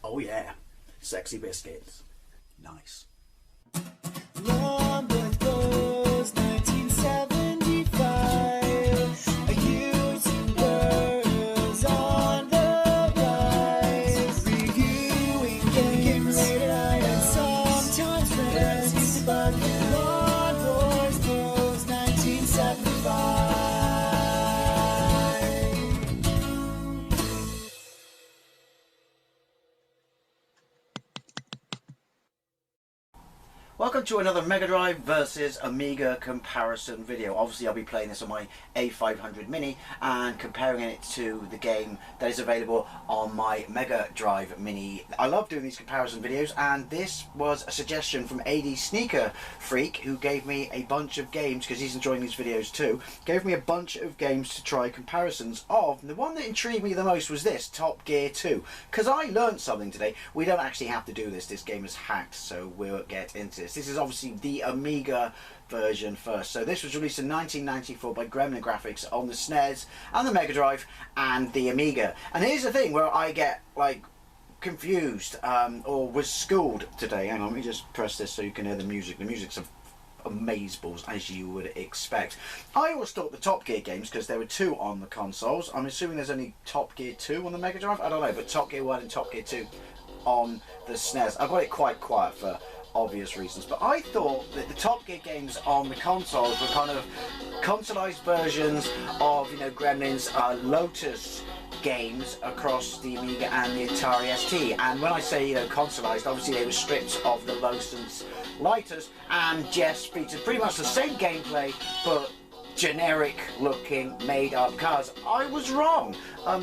Oh yeah, sexy biscuits. Nice. Long goes 1975. A YouTuber's on the rise, reviewing games late at night and sometimes friends. But Long goes 1975. Welcome to another Mega Drive versus Amiga comparison video. Obviously I'll be playing this on my A500 Mini and comparing it to the game that is available on my Mega Drive Mini. I love doing these comparison videos, and this was a suggestion from AD Sneaker Freak, who gave me a bunch of games, because he's enjoying these videos too, gave me a bunch of games to try comparisons of. And the one that intrigued me the most was this, Top Gear 2, because I learned something today. We don't actually have to do this game is hacked, so we'll get into this. This is obviously the Amiga version first. So this was released in 1994 by Gremlin Graphics on the SNES and the Mega Drive and the Amiga. And here's the thing where I get like confused or was schooled today. Hang on, let me just press this so you can hear the music. The music's amazeballs, as you would expect. I always thought the Top Gear games, because there were two on the consoles, I'm assuming there's only Top Gear 2 on the Mega Drive, I don't know, but Top Gear 1 and Top Gear 2 on the SNES. I got it quite quiet for obvious reasons, but I thought that the Top Gear games on the consoles were kind of consoleized versions of, you know, Gremlin's Lotus games across the Amiga and the Atari ST. And when I say, you know, consoleized, obviously they were stripped of the Lotus lighters and just featured pretty much the same gameplay but generic looking made up cars. I was wrong.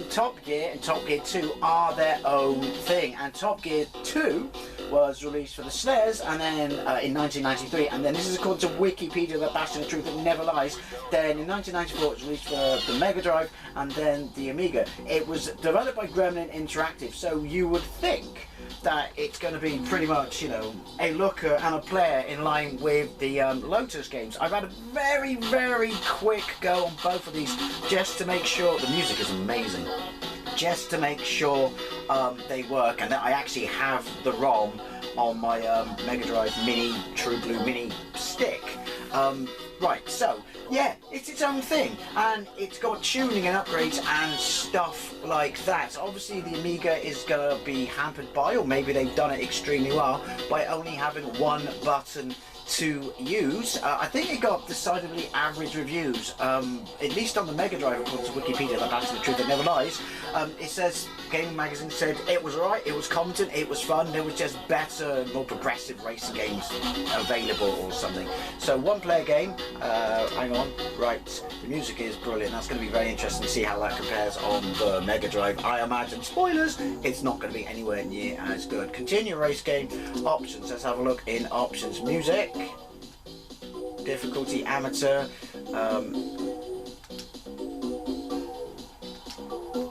Top Gear and Top Gear 2 are their own thing, and Top Gear 2 was released for the SNES and then in 1993, and then this is according to Wikipedia, the bastion of truth that never lies. Then in 1994 it was released for the Mega Drive and then the Amiga. It was developed by Gremlin Interactive, so you would think that it's going to be pretty much, you know, a looker and a player in line with the Lotus games. I've had a very, very quick go on both of these just to make sure. The music is amazing. Just to make sure they work, and that I actually have the ROM on my Mega Drive Mini, True Blue Mini stick. Right, so yeah, it's its own thing, and it's got tuning and upgrades and stuff like that. Obviously the Amiga is going to be hampered by, or maybe they've done it extremely well, by only having one button to use. I think it got decidedly average reviews, at least on the Mega Drive, according to Wikipedia, the bastion of truth that never lies. It says, Game Magazine said it was alright, it was competent, it was fun, there was just better, more progressive racing games available or something. So one player game, hang on, right, the music is brilliant. That's going to be very interesting to see how that compares on the Mega Drive. I imagine, spoilers, it's not going to be anywhere near as good. Continue race game, options, let's have a look in options. Music, difficulty amateur,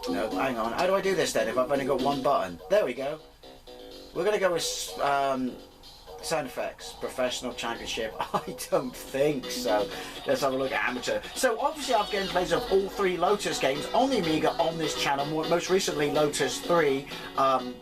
no, hang on, how do I do this then if I've only got one button? There we go. We're going to go with sound effects, professional championship. I don't think so. Let's have a look at amateur. So obviously I've gameplays of all three Lotus games on the Amiga on this channel, most recently Lotus 3,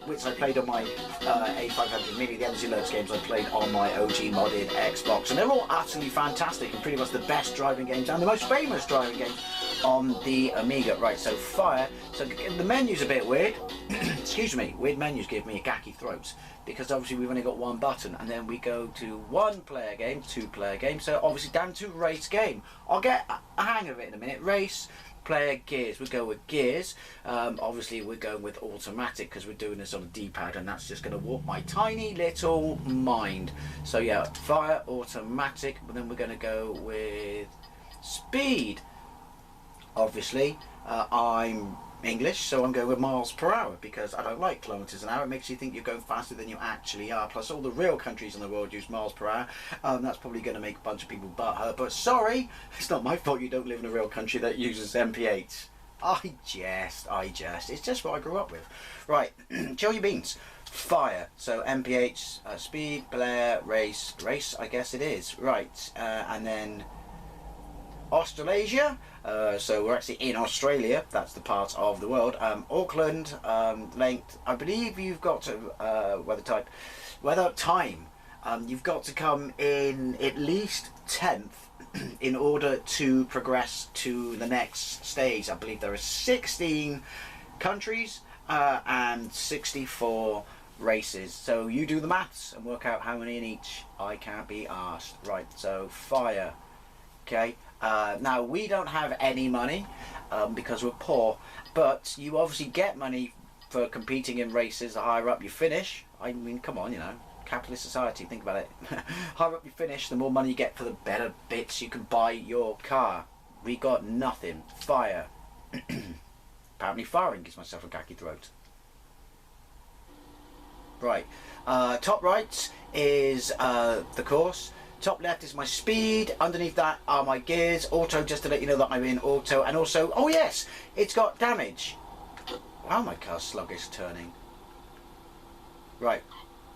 which I played on my A500 Mini. The other two Lotus games I played on my OG modded Xbox, and they're all utterly fantastic and pretty much the best driving games and the most famous driving games on the Amiga. Right, so fire. So the menu's a bit weird. Excuse me, weird menus give me a gacky throat, because obviously we've only got one button, and then we go to one player game, two player game, so obviously down to race game. I'll get a hang of it in a minute. Race, player, gears. We go with gears. Obviously we're going with automatic because we're doing this on a D-pad, and that's just going to warp my tiny little mind. So yeah, fire, automatic, but then we're going to go with speed. Obviously I'm English, so I'm going with miles per hour, because I don't like kilometers an hour. It makes you think you're going faster than you actually are. Plus all the real countries in the world use miles per hour. That's probably going to make a bunch of people butthurt, but sorry, it's not my fault you don't live in a real country that uses MP8. I jest, it's just what I grew up with. Right, chill your beans. Fire, so MP8, speed, player, race, I guess it is. Right, and then Australasia. So we're actually in Australia. That's the part of the world. Auckland, length. I believe you've got to weather time. You've got to come in at least 10th in order to progress to the next stage. I believe there are 16 countries and 64 races. So you do the maths and work out how many in each. I can't be asked. Right, so fire. Okay. Now we don't have any money because we're poor, but you obviously get money for competing in races. The higher up you finish, I mean, come on, you know, capitalist society, think about it. Higher up you finish, the more money you get for the better bits you can buy your car. We got nothing. Fire. Apparently firing gives myself a khaki throat. Right. Top right is the course. Top left is my speed. Underneath that are my gears. Auto, just to let you know that I'm in auto. And also, oh yes, it's got damage. Wow, my car's sluggish turning. Right.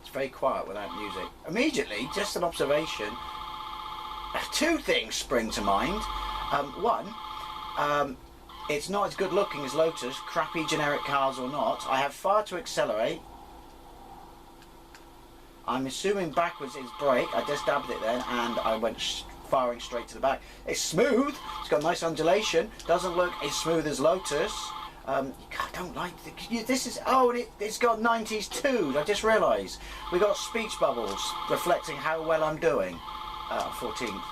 It's very quiet without music. Immediately, just an observation. Two things spring to mind. One, it's not as good looking as Lotus, crappy generic cars or not. I have far to accelerate. I'm assuming backwards is brake. I just dabbed it then and I went firing straight to the back. It's smooth. It's got nice undulation. Doesn't look as smooth as Lotus. I don't like this. Is it's got 90s too. I just realised we got speech bubbles reflecting how well I'm doing. 14th.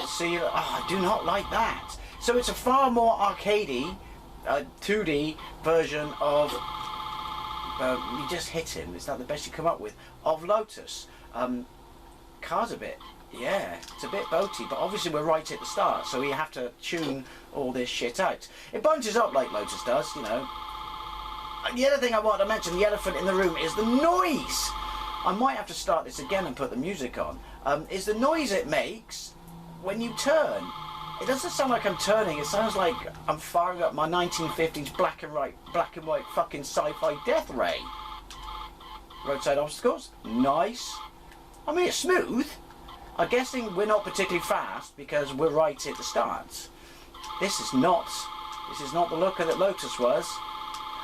See, I do not like that. So it's a far more arcadey, 2D version of. You just hit him. Is that the best you come up with? Of Lotus. Car's a bit, yeah, it's a bit boaty, but obviously we're right at the start, so we have to tune all this shit out. It bunches up like Lotus does, you know. And the other thing I wanted to mention, the elephant in the room, is the noise. I might have to start this again and put the music on. Is the noise it makes when you turn. It doesn't sound like I'm turning, it sounds like I'm firing up my 1950s black and white fucking sci-fi death ray. Roadside obstacles, nice. I mean, it's smooth. I'm guessing we're not particularly fast because we're right at the start. This is not the looker that Lotus was.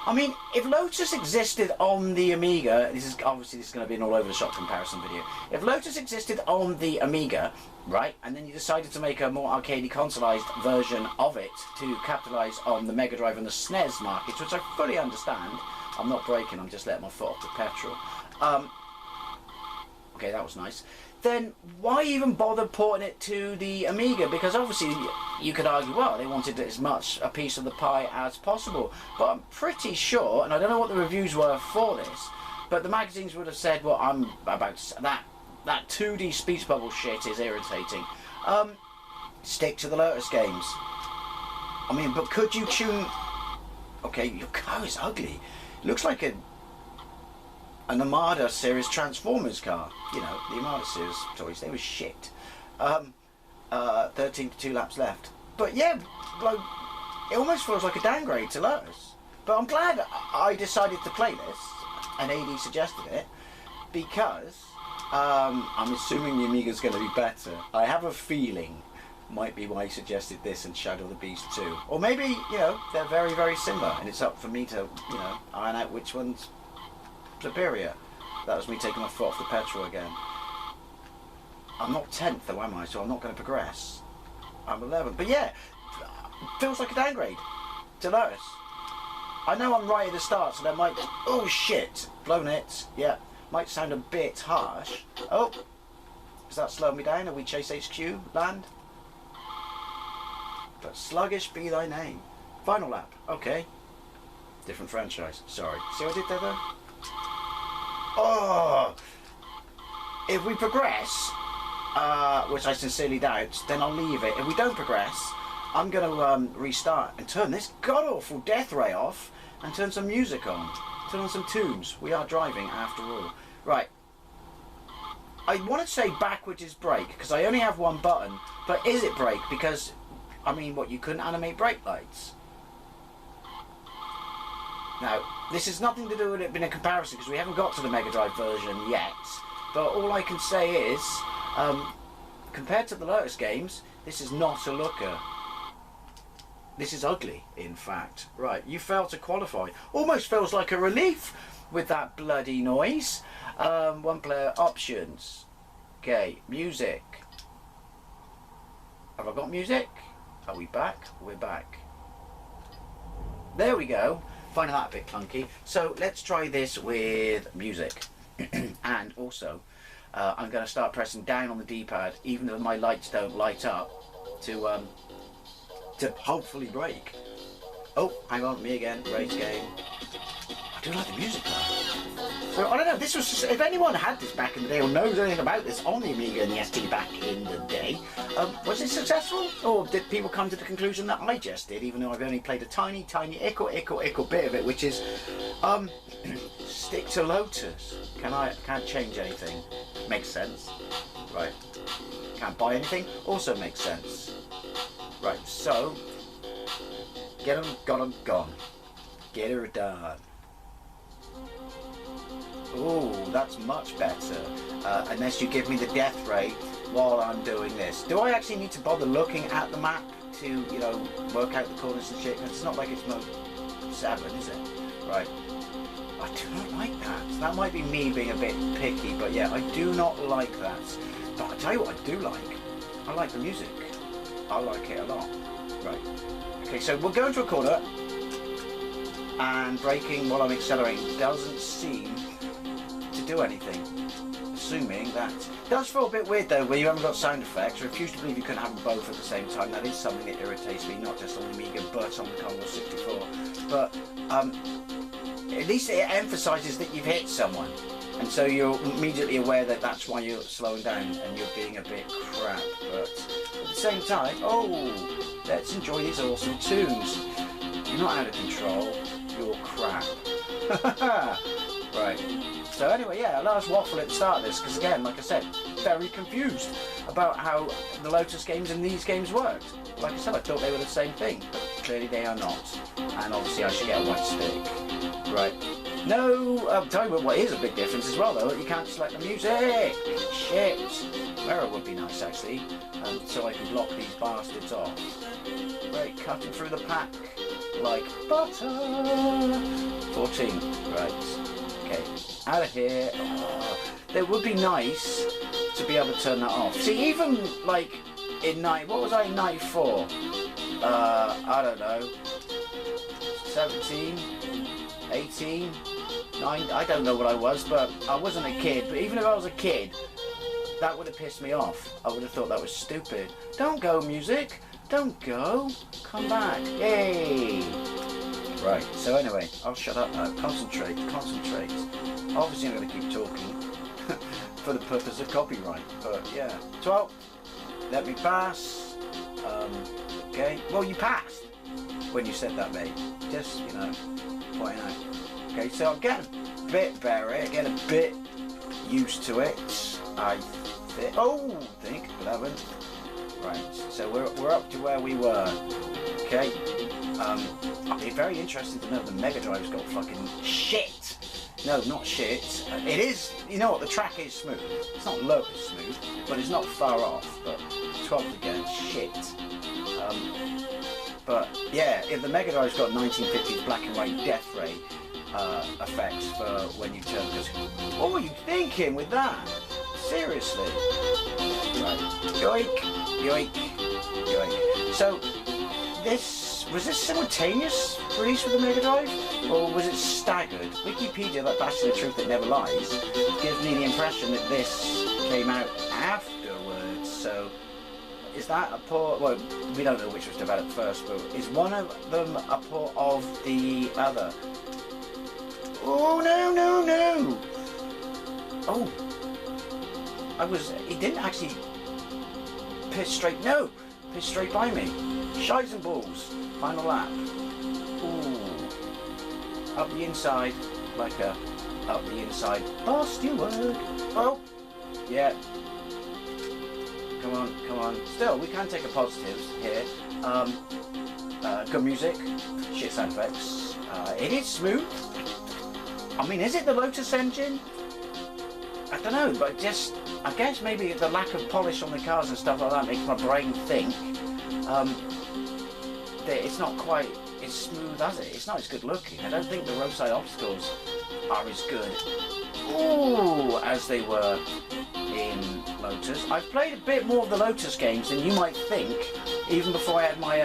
I mean, if Lotus existed on the Amiga, this is going to be an all over the shop comparison video. If Lotus existed on the Amiga, right, and then you decided to make a more arcadey consoleized version of it to capitalise on the Mega Drive and the SNES markets, which I fully understand. I'm not braking, I'm just letting my foot off the petrol. Okay, that was nice. Then why even bother porting it to the Amiga? Because obviously you could argue, well, they wanted as much a piece of the pie as possible. But I'm pretty sure, and I don't know what the reviews were for this, but the magazines would have said, well, I'm about that 2D speech bubble shit is irritating. Stick to the Lotus games. I mean, but could you tune? Okay, your car is ugly. It looks like an Armada series Transformers car. You know, the Armada series toys, they were shit. 13 to 2 laps left. But yeah, like, it almost feels like a downgrade to Lotus. But I'm glad I decided to play this, and AD suggested it, because I'm assuming the Amiga's going to be better. I have a feeling might be why he suggested this and Shadow of the Beast 2. Or maybe, you know, they're very, very similar, and it's up for me to, you know, iron out which one's superior. That was me taking my foot off the petrol again. I'm not 10th though, am I? So I'm not going to progress. I'm 11th. But yeah, feels like a downgrade to Lotus. I know I'm right at the start, so that might... Oh shit! Blown it. Yeah. Might sound a bit harsh. Oh! Is that slowing me down? Are we Chase HQ land? But sluggish be thy name. Final lap. Okay. Different franchise. Sorry. See what I did there though? Oh! If we progress, which I sincerely doubt, then I'll leave it. If we don't progress, I'm going to restart and turn this god-awful death ray off and turn some music on. Turn on some tunes. We are driving after all. Right. I want to say backwards is brake, because I only have one button, but is it brake? Because, I mean, what, you couldn't animate brake lights? Now, this has nothing to do with it being a comparison, because we haven't got to the Mega Drive version yet. But all I can say is, compared to the Lotus games, This is not a looker. This is ugly, in fact. Right, you failed to qualify. Almost feels like a relief with that bloody noise. One player options. Okay, music. Have I got music? Are we back? We're back. There we go. Finding that a bit clunky. So let's try this with music. And also, I'm going to start pressing down on the D-pad, even though my lights don't light up, to hopefully break. Oh, hang on, me again. Race game. I do like the music though. So I don't know. This was just, if anyone had this back in the day or knows anything about this on the Amiga and the ST back in the day, was it successful, or did people come to the conclusion that I just did, even though I've only played a tiny ickle bit of it, which is stick to Lotus. Can't change anything. Makes sense. Right. Can't buy anything. Also makes sense. Right. So get 'em, got 'em, gone. Get her done. Ooh, that's much better. Unless you give me the death rate while I'm doing this. Do I actually need to bother looking at the map to, you know, work out the corners and shit? It's not like it's mode 7, is it? Right. I do not like that. That might be me being a bit picky, but yeah, I do not like that. But I'll tell you what I do like. I like the music. I like it a lot. Right. Okay, so we're going to a corner, and braking while I'm accelerating doesn't seem to do anything. Assuming that does feel a bit weird though, where you haven't got sound effects. I refuse to believe you couldn't have them both at the same time. That is something that irritates me, not just on the Amiga but on the Commodore 64. But at least it emphasises that you've hit someone, and so you're immediately aware that that's why you're slowing down and you're being a bit crap. But at the same time, oh, let's enjoy these awesome tunes. You're not out of control. You're crap. Right. So anyway, yeah, let us waffle at the start of this, because again, like I said, very confused about how the Lotus games and these games worked. Like I said, I thought they were the same thing, but clearly they are not. And obviously I should get a white stick. Right. No, I'll tell you what is a big difference as well though, you can't select the music. Shit. Mirror would be nice actually, so I can block these bastards off. Right, cutting through the pack like butter. 14, right. Okay, out of here. Oh, it would be nice to be able to turn that off. See, even like in what was I in 94? I don't know, 17, 18, 9, I don't know what I was, but I wasn't a kid. But even if I was a kid, that would have pissed me off. I would have thought that was stupid. Don't go, music. Don't go. Come back. Yay. Right, so anyway, I'll shut up now. Concentrate. Obviously I'm going to keep talking for the purpose of copyright, but yeah. 12, let me pass. Okay, well you passed when you said that, mate. Just, you know, pointing out. Okay, so I'm getting a bit better, getting a bit used to it. I think, 11. Right, so we're up to where we were. Okay. I'd be very interested to know if the Megadrive's got fucking shit. No, not shit. It is, you know what, the track is smooth. It's not Lotus smooth, but it's not far off. But 12 again, shit. But yeah, if the Megadrive's got 1950s black and white death ray effects for when you turn this. What were you thinking with that? Seriously. Right. Yoink, yoink, yoink. So was this simultaneous release with the Mega Drive, or was it staggered? Wikipedia, that bastard of truth that never lies, gives me the impression that this came out afterwards. So is that a port? Well, we don't know which was developed first, but is one of them a port of the other? Oh no, no, no! Oh, he didn't actually piss straight by me. Shies and balls. Final lap. Ooh. Up the inside. Up the inside. Oh, Stewart. Oh. Yeah. Come on. Still, we can take a positives here. Good music. Shit sound effects. It is smooth. I mean, is it the Lotus engine? I don't know, but just I guess maybe the lack of polish on the cars and stuff like that makes my brain think that it's not quite as smooth as it. It's not as good looking. I don't think the roadside obstacles are as good as they were in Lotus. I've played a bit more of the Lotus games than you might think, even before I had my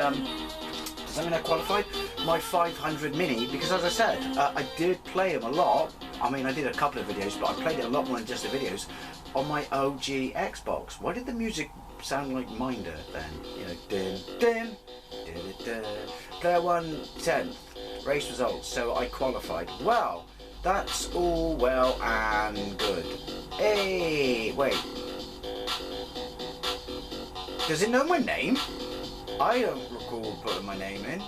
does that mean I qualified? My 500 Mini, because as I said, I did play them a lot. I mean, I did a couple of videos, but I played it a lot more than just the videos on my OG Xbox. Why did the music sound like Minder then? You know, din din din din. Player 1 10th, race results. So I qualified. Well, that's all well and good. Hey, wait. Does it know my name? I don't recall putting my name in.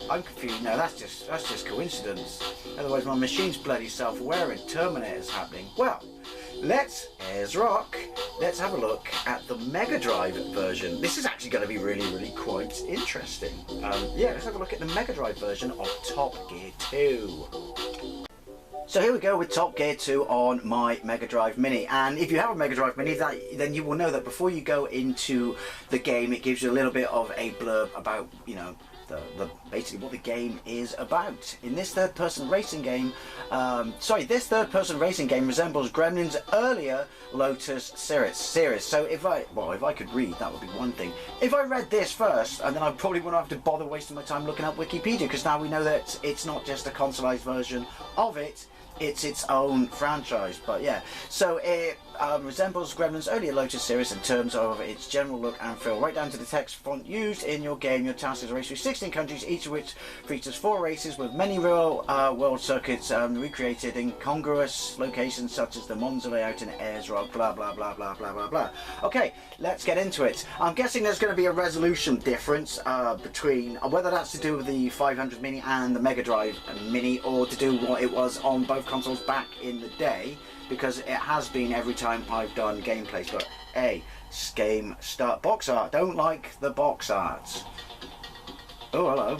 I'm confused. No, that's just coincidence. Otherwise, my machine's bloody self-aware and Terminator's happening. Well, let's rock. Let's have a look at the Mega Drive version. This is actually going to be really quite interesting. Yeah, let's have a look at the Mega Drive version of Top Gear 2. So here we go with Top Gear 2 on my Mega Drive Mini, and if you have a Mega Drive Mini, then you will know that before you go into the game, it gives you a little bit of a blurb about, you know, basically what the game is about. In this third-person racing game, this third-person racing game resembles Gremlin's earlier Lotus series. So if I could read, that would be one thing. If I read this first, and then I probably wouldn't have to bother wasting my time looking up Wikipedia, because now we know that it's not just a consoleized version of it. It's its own franchise, but yeah. So it resembles Gremlin's earlier Lotus series in terms of its general look and feel, right down to the text font used in your game. Your task is to race through 16 countries, each of which features 4 races with many real world circuits recreated in congruous locations such as the Monza layout in Ayers Rock, blah blah blah blah blah blah blah. Okay, let's get into it. I'm guessing there's going to be a resolution difference between whether that's to do with the 500 Mini and the Mega Drive Mini, or to do what it was on both consoles back in the day, because it has been every time I've done gameplays. But game start. Box art. Don't like the box art. Oh, hello.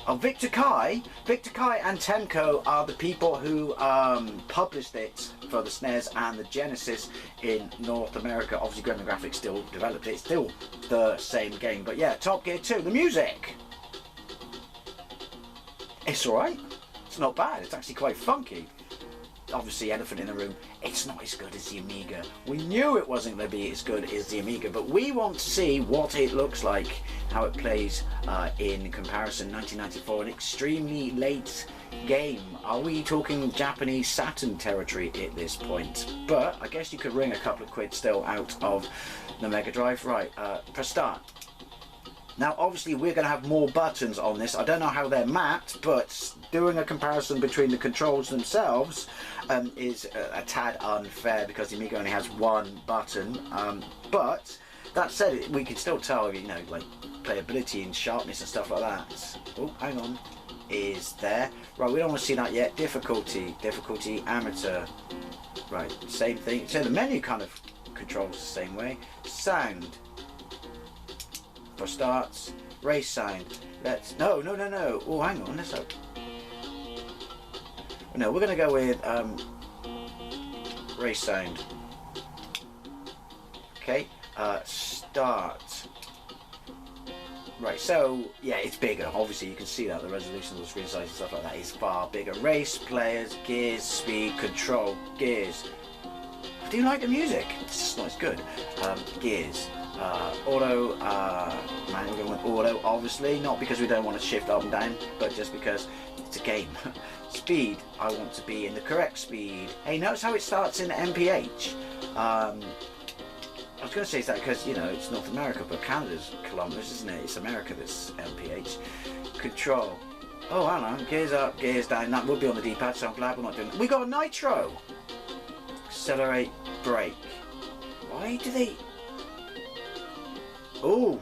Oh, Victor Kai and Temco are the people who published it for the SNES and the Genesis in North America. Obviously, Gremlin Graphics still developed it. It's still the same game. But yeah, Top Gear 2. The music. It's alright. It's not bad. It's actually quite funky. Obviously, elephant in the room, it's not as good as the Amiga. We knew it wasn't going to be as good as the Amiga, but we want to see what it looks like, how it plays in comparison. 1994, an extremely late game. Are we talking Japanese Saturn territory at this point? But I guess you could wring a couple of quid still out of the Mega Drive. Right, press start. Now obviously we're going to have more buttons on this. I don't know how they're mapped, but doing a comparison between the controls themselves is a tad unfair, because the Amiga only has one button. But that said, we can still tell, you know, like playability and sharpness and stuff like that. Oh, hang on, is there. Right, we don't want to see that yet. Difficulty, amateur. Right, same thing. So the menu kind of controls the same way. Sound. For starts, race sound. Let's no. Oh, hang on. Let's hope. No, we're gonna go with race sound. Okay. Start. Right. So yeah, it's bigger. Obviously, you can see that the resolution of the screen size and stuff like that is far bigger. Race, players, gears, speed, control, gears. Do you like the music? It's just not as good. Gears. Auto, man, we're going with auto, obviously, not because we don't want to shift up and down, but just because it's a game. Speed, I want to be in the correct speed. Hey, notice how it starts in MPH. I was going to say that because, you know, it's North America, but Canada's kilometers, isn't it? It's America that's MPH. Control. Oh, I don't know, gears up, gears down. That would be on the D-pad, so I'm glad we're not doing that. We got a nitro. Accelerate, brake. Why do they... Oh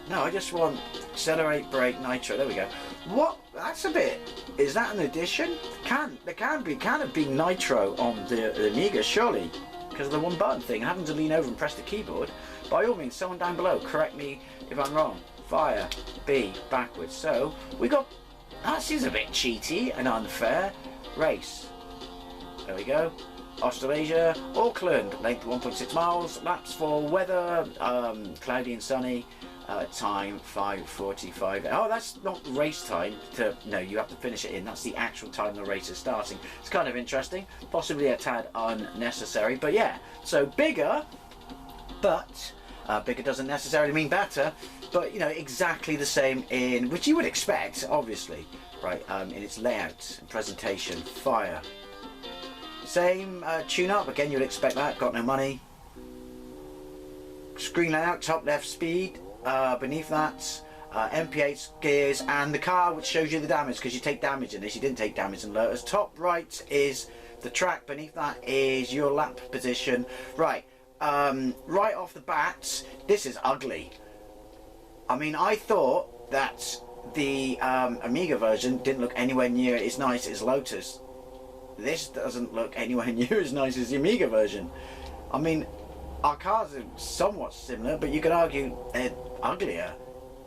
no, I just want accelerate, brake, nitro. There we go. What? That's a bit. Is that an addition? Can it be nitro on the Amiga? Surely, because of the one button thing. Having to lean over and press the keyboard. By all means, someone down below, correct me if I'm wrong. Fire, B, backwards. So we got That seems a bit cheaty and unfair. Race. There we go. Australasia, Auckland, length 1.6 miles, laps for weather, cloudy and sunny, time 5:45. Oh, that's not race time. No, you have to finish it in. That's the actual time the race is starting. It's kind of interesting, possibly a tad unnecessary, but yeah. So bigger, but bigger doesn't necessarily mean better, but you know, exactly the same in, which you would expect, obviously, right, in its layout and presentation. Fire. Same tune-up, again you'd expect that, got no money. Screen layout, top left speed, beneath that MP8 gears, and the car which shows you the damage, because you take damage in this, you didn't take damage in Lotus. Top right is the track, beneath that is your lap position. Right, right off the bat, this is ugly. I mean, I thought that the Amiga version didn't look anywhere near as nice as Lotus. This doesn't look anywhere near as nice as the Amiga version. I mean, our cars are somewhat similar, but you could argue they're uglier.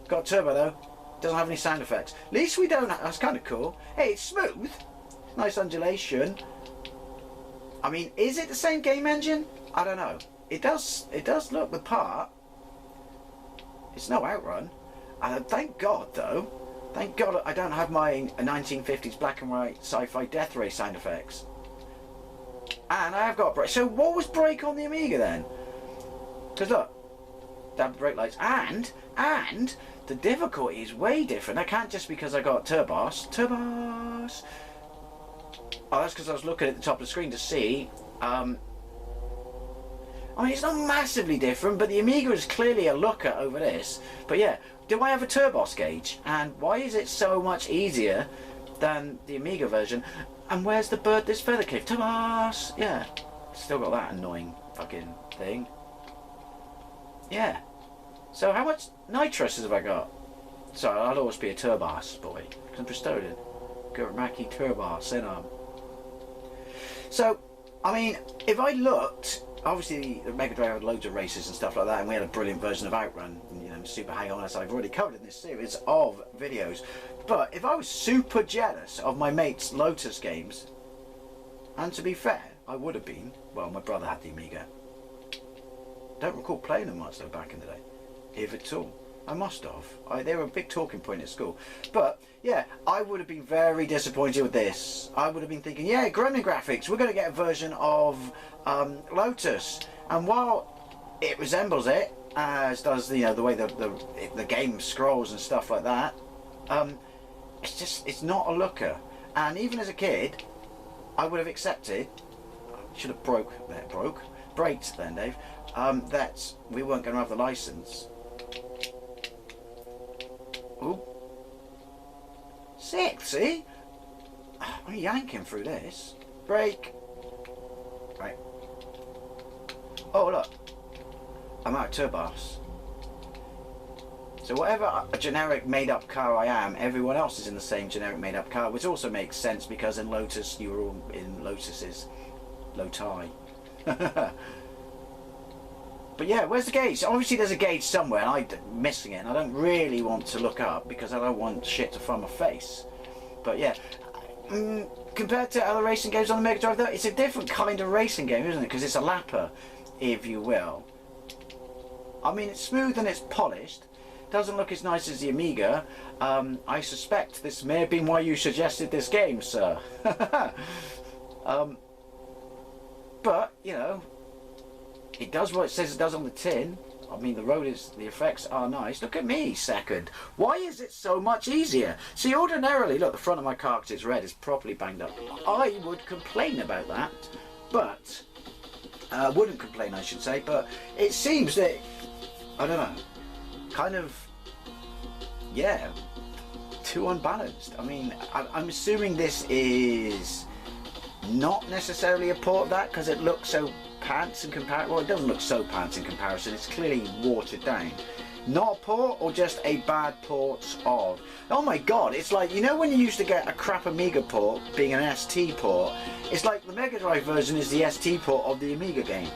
Got turbo though, doesn't have any sound effects. At least we don't, that's kind of cool. Hey, it's smooth, nice undulation. I mean, is it the same game engine? I don't know. It does look the part. It's no Outrun. Thank God though. Thank God I don't have my 1950s black and white sci-fi death ray sound effects. And I have got brake. So what was brake on the Amiga then? Because look, damn brake lights. And the difficulty is way different. I can't just because I got turbos. Turbos! Oh, that's because I was looking at the top of the screen to see. I mean, it's not massively different, but the Amiga is clearly a looker over this. But yeah, do I have a turbos gauge? And why is it so much easier than the Amiga version? And where's the bird this feather cave? Turbos! Yeah, still got that annoying fucking thing. Yeah. So how much nitrous have I got? Sorry, I'll always be a turbos boy. Because I'm Bristolian. Gurmaki turbos, you know. So, I mean, if I looked, obviously the Mega Drive had loads of races and stuff like that, and we had a brilliant version of Outrun, you know, super hang on, as I've already covered in this series of videos. But if I was super jealous of my mates' Lotus games, and to be fair, I would have been, well, my brother had the Amiga. Don't recall playing them much though back in the day, if at all. I must have. They were a big talking point at school. But yeah, I would have been very disappointed with this. I would have been thinking, yeah, Gremlin graphics, we're going to get a version of Lotus. And while it resembles it, as does the way the game scrolls and stuff like that, it's not a looker. And even as a kid, I would have accepted. Should have braked then, Dave. That we weren't going to have the license. Ooh. Sick, see? I'm yanking through this. Brake. Right. Oh, look. I'm out of turbos. So whatever a generic made-up car I am, everyone else is in the same generic made-up car, which also makes sense because in Lotus, you were all in Lotuses. Loti. But yeah, where's the gauge? Obviously there's a gauge somewhere and I'm missing it, and I don't really want to look up because I don't want shit to find my face. But yeah, compared to other racing games on the Mega Drive though, it's a different kind of racing game, isn't it? Because it's a lapper, if you will. I mean, it's smooth and it's polished. Doesn't look as nice as the Amiga. I suspect this may have been why you suggested this game, sir. But, you know, it does what it says it does on the tin. I mean, the effects are nice. Look at me, second. Why is it so much easier? See, ordinarily, look, the front of my car, because it's red, is properly banged up. I would complain about that, but... wouldn't complain, I should say, but it seems that, I don't know, kind of, yeah, too unbalanced. I mean, I'm assuming this is not necessarily a port of that, because it looks so pants in comparison. Well, it doesn't look so pants in comparison, it's clearly watered down. Not a port, or just a bad port of. Oh my god, it's like, you know when you used to get a crap Amiga port being an ST port? It's like the Mega Drive version is the ST port of the Amiga game.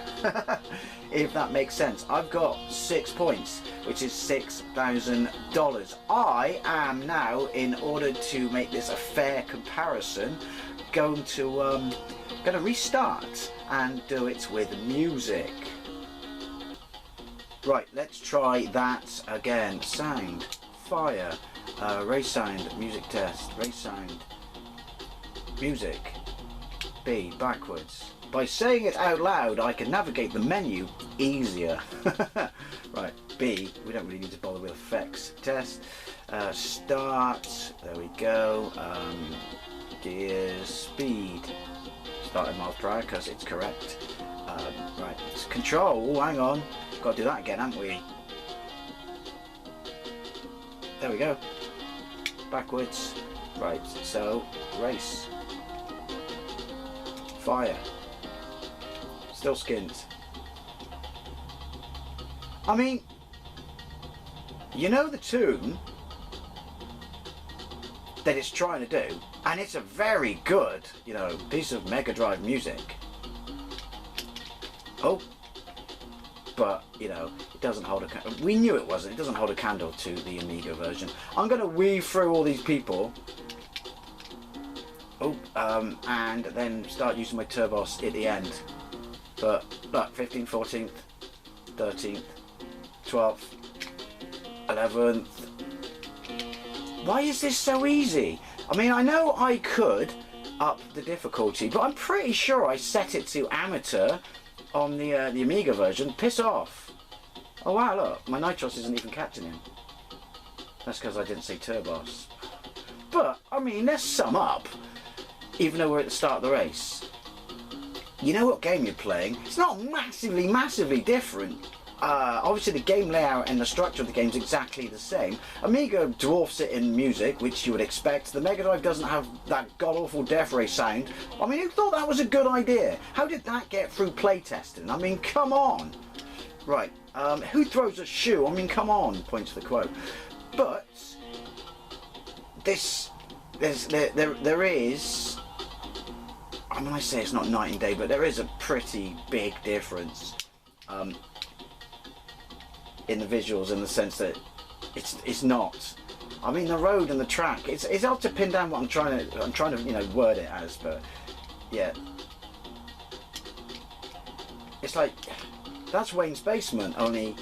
If that makes sense. I've got 6 points, which is $6,000. I am now, in order to make this a fair comparison, going to restart and do it with music. Right, let's try that again. Sound, fire, race sound, music test, race sound, music, B, backwards. By saying it out loud, I can navigate the menu easier. Right, B, we don't really need to bother with effects. Test, start, there we go, gears, speed, start at miles per hour because it's correct. Right, it's control, oh, hang on, got to do that again, haven't we? There we go, backwards, right, so, race, fire, still skins. I mean, you know the tune that it's trying to do, and it's a very good, you know, piece of Mega Drive music. Oh, but, you know, it doesn't hold a we knew it wasn't. It doesn't hold a candle to the Amiga version. I'm going to weave through all these people. Oh, and then start using my turbos at the end. But, look, 15th, 14th, 13th, 12th, 11th. Why is this so easy? I mean, I know I could up the difficulty, but I'm pretty sure I set it to amateur on the Amiga version. Piss off. Oh wow, look, my nitros isn't even catching him. That's because I didn't say turbos. But, I mean, let's sum up, even though we're at the start of the race. You know what game you're playing. It's not massively different. Obviously the game layout and the structure of the game is exactly the same. Amiga dwarfs it in music, which you would expect. The Mega Drive doesn't have that god-awful Death Ray sound. I mean, who thought that was a good idea? How did that get through playtesting? I mean, come on. Right, who throws a shoe? I mean, come on, points to the quote. But there is, I mean, I say it's not night and day, but there is a pretty big difference in the visuals, in the sense that it's not. I mean, the road and the track. It's hard to pin down what I'm trying to you know, word it as, but yeah, it's like that's Wayne's Basement, only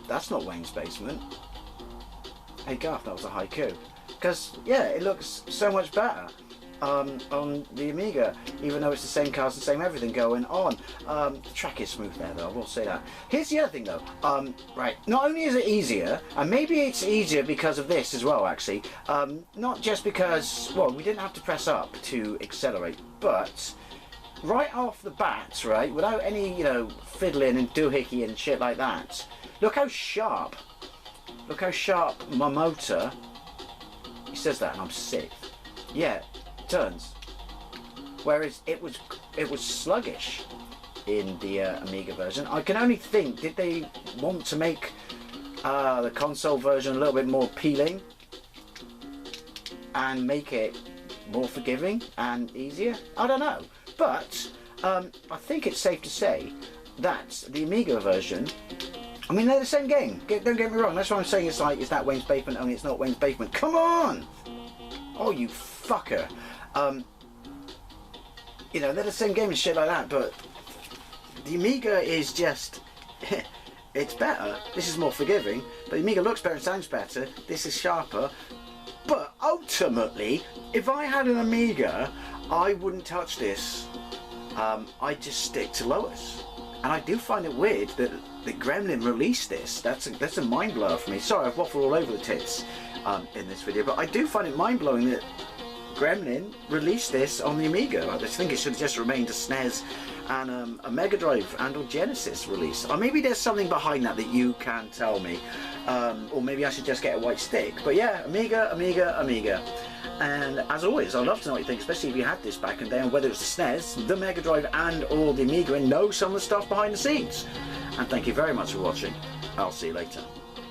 that's not Wayne's Basement. Hey Garth, that was a haiku. Because yeah, it looks so much better on the Amiga, even though it's the same cars and same everything going on. The track is smooth there though, I will say that. Here's the other thing though, right, not only is it easier, and maybe it's easier because of this as well actually, not just because, well, we didn't have to press up to accelerate, but right off the bat, right, without any, you know, fiddling and doohickey and shit like that, look how sharp my motor, he says that and I'm sick, yeah, turns, whereas it was sluggish in the Amiga version. I can only think, did they want to make the console version a little bit more appealing and make it more forgiving and easier? I don't know, but I think it's safe to say that the Amiga version, I mean, they're the same game, don't get me wrong, that's why I'm saying it's like, it's that Wayne's Basement, only it's not Wayne's Basement. Come on! Oh, you fucker. You know, they're the same game and shit like that, but the Amiga is just, it's better. This is more forgiving, but the Amiga looks better and sounds better. This is sharper. But ultimately, if I had an Amiga, I wouldn't touch this. I'd just stick to Lois. And I do find it weird that Gremlin released this. That's a mind blower for me. Sorry, I've waffled all over the tits in this video, but I do find it mind blowing that Gremlin released this on the Amiga. I just think it should have just remained a SNES and a Mega Drive and or Genesis release. Or maybe there's something behind that you can tell me. Or maybe I should just get a white stick. But yeah, Amiga. And as always, I'd love to know what you think, especially if you had this back in the day, and whether it was the SNES, the Mega Drive and or the Amiga, and know some of the stuff behind the scenes. And thank you very much for watching. I'll see you later.